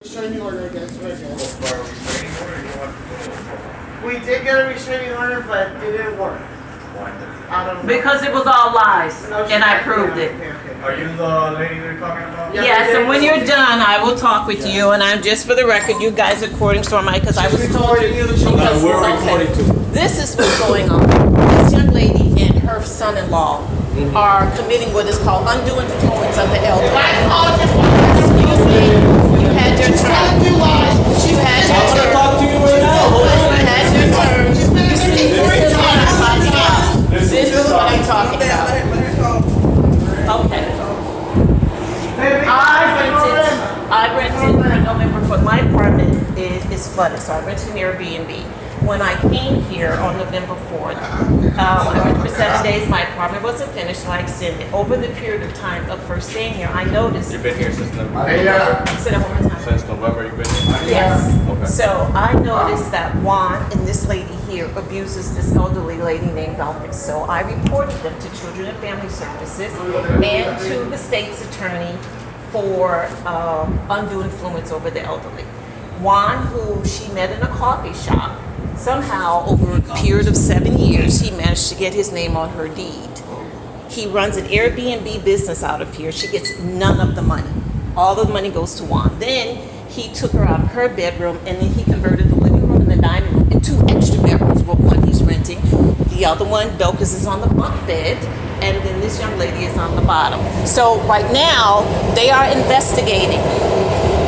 Restraining order against her again. For a restraining order, you have to go. We did get a restraining order, but it didn't work. Why? I don't know. Because it was all lies, and I proved it. Okay. Are you the lady they're talking about? Yeah. Yes, and when you're done, I will talk with you, and I'm just for the record, you guys are recording Stormy, because I was told you. Because, we're recording too. This is what's going on. This young lady and her son-in-law are committing what is called undue influence of the elder. Excuse me, you had your turn. You had your I'm gonna turn. talk to you right now. Hold on. You had your turn. You see, this is what I'm talking about. This is what I'm talking about. Okay. I rented in November for my apartment is flooded, so I rented an Airbnb. When I came here on November 4th, I rented for 7 days. My apartment wasn't finished, so I extended. Over the period of time of first staying here, I noticed. You've been here since November? Say that one more time. Since November you've been here? Yes. Okay. So I noticed that Juan and this lady here abuses this elderly lady named Elvis. So I reported them to Children and Family Services and to the state's attorney for undue influence over the elderly. Juan, who she met in a coffee shop, somehow over a period of 7 years, he managed to get his name on her deed. He runs an Airbnb business out of here. She gets none of the money. All the money goes to Juan. Then he took her out of her bedroom, and then he converted the living room and the dining room into extra bedrooms. Well, one he's renting. The other one, Docas, is on the bunk bed, and then this young lady is on the bottom. So right now, they are investigating.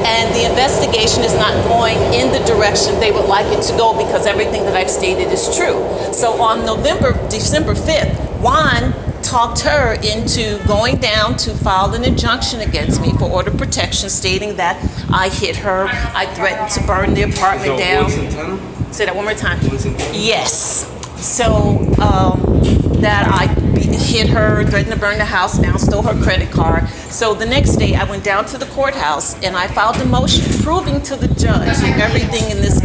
And the investigation is not going in the direction they would like it to go because everything that I've stated is true. So on December 5th, Juan talked her into going down to file an injunction against me for order of protection, stating that I hit her, I threatened to burn the apartment down. Juan Santana? Say that one more time. Juan Santana? Yes. So that I hit her, threatened to burn the house down, stole her credit card. So the next day I went down to the courthouse and I filed a motion proving to the judge everything in this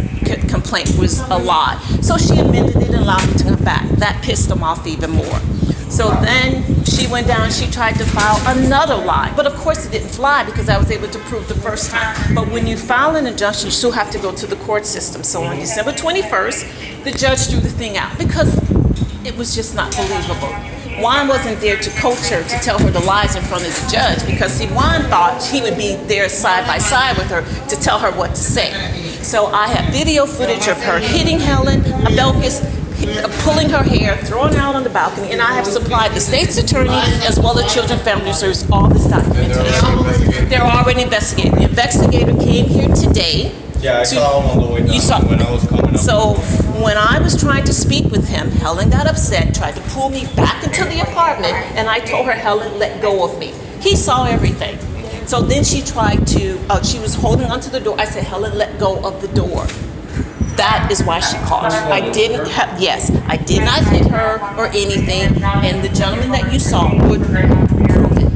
complaint was a lie. So she amended it and allowed me to come back. That pissed them off even more. So then she went down, she tried to file another lie. But of course it didn't fly because I was able to prove the first time. But when you file an injunction, you still have to go to the court system. So on December 21st, the judge threw the thing out because it was just not believable. Juan wasn't there to coach her, to tell her the lies in front of the judge, because see, Juan thought he would be there side by side with her to tell her what to say. So I have video footage of her hitting Helen, Abelkis, pulling her hair, throwing her out on the balcony, and I have supplied the state's attorney as well as Children and Family Services all this documentation. They're already investigating. The investigator came here today. Yeah, I saw him on the way down You saw, when I was coming up. so when I was trying to speak with him, Helen got upset, tried to pull me back into the apartment, and I told her, Helen, let go of me. He saw everything. So then she tried to, she was holding onto the door. I said, Helen, let go of the door. That is why she called. I didn't have, yes, I did not hit her or anything, and the gentleman that you saw would prove it.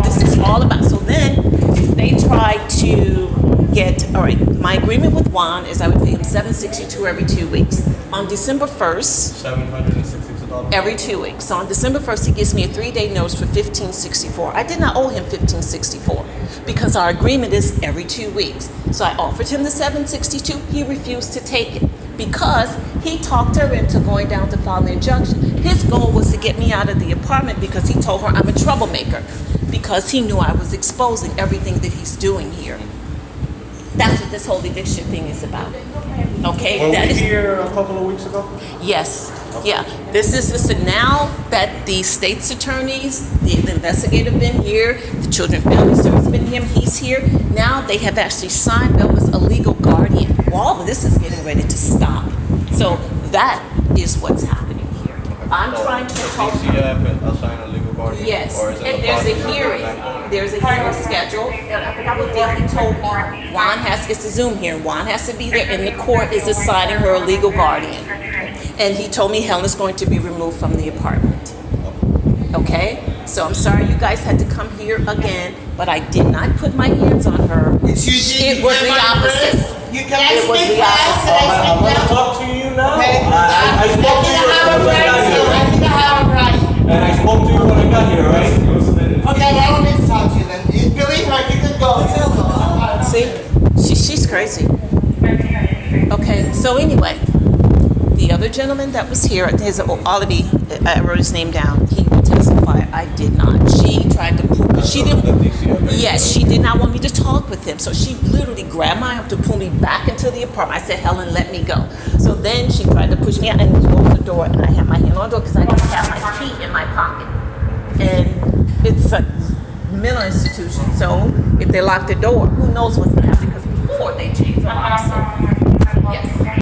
This is all about, so then they tried to get, all right, my agreement with Juan is I would pay him $762 every 2 weeks. On December 1st, $762. every 2 weeks. So on December 1st, he gives me a 3-day notice for $1,564. I did not owe him $1,564 because our agreement is every 2 weeks. So I offered him the $762. He refused to take it because he talked her into going down to file an injunction. His goal was to get me out of the apartment because he told her I'm a troublemaker because he knew I was exposing everything that he's doing here. That's what this whole eviction thing is about. Okay? Were That we is here a couple of weeks ago? Yes, yeah. This is listen, now that the state's attorneys, the investigator been here, the Children and Family Service been here, he's here. Now they have actually signed Bill as a legal guardian. All of this is getting ready to stop. So that is what's happening here. I'm trying to talk. DCF assign a legal guardian? Yes, Or is it and there's a process? hearing. There's a hearing scheduled, and I forgot what day he told me. Juan has, it's a Zoom hearing. Juan has to be there, and the court is assigning her a legal guardian. And he told me Helen is going to be removed from the apartment. Okay? So I'm sorry you guys had to come here again, but I did not put my hands on her. It was the opposite. You can It was the opposite. I'm going to talk to you now. Okay. I spoke to you when I got here. I think I have a right. And I spoke to you when I got here, right? Okay, I don't need to talk to you then. You believe her, you can go. See? crazy. Okay, so anyway, the other gentleman that was here, his Olive, I wrote his name down. He will testify. I did not. She tried to pull. She didn't. Yes, she did not want me to talk with him. So she literally grabbed my arm to pull me back into the apartment. I said, Helen, let me go. So then she tried to push me out and close the door. And I had my hand on the door because I didn't have my key in my pocket. And it's a mental institution. So if they lock the door, who knows what's going to happen? Because before they changed the lock. So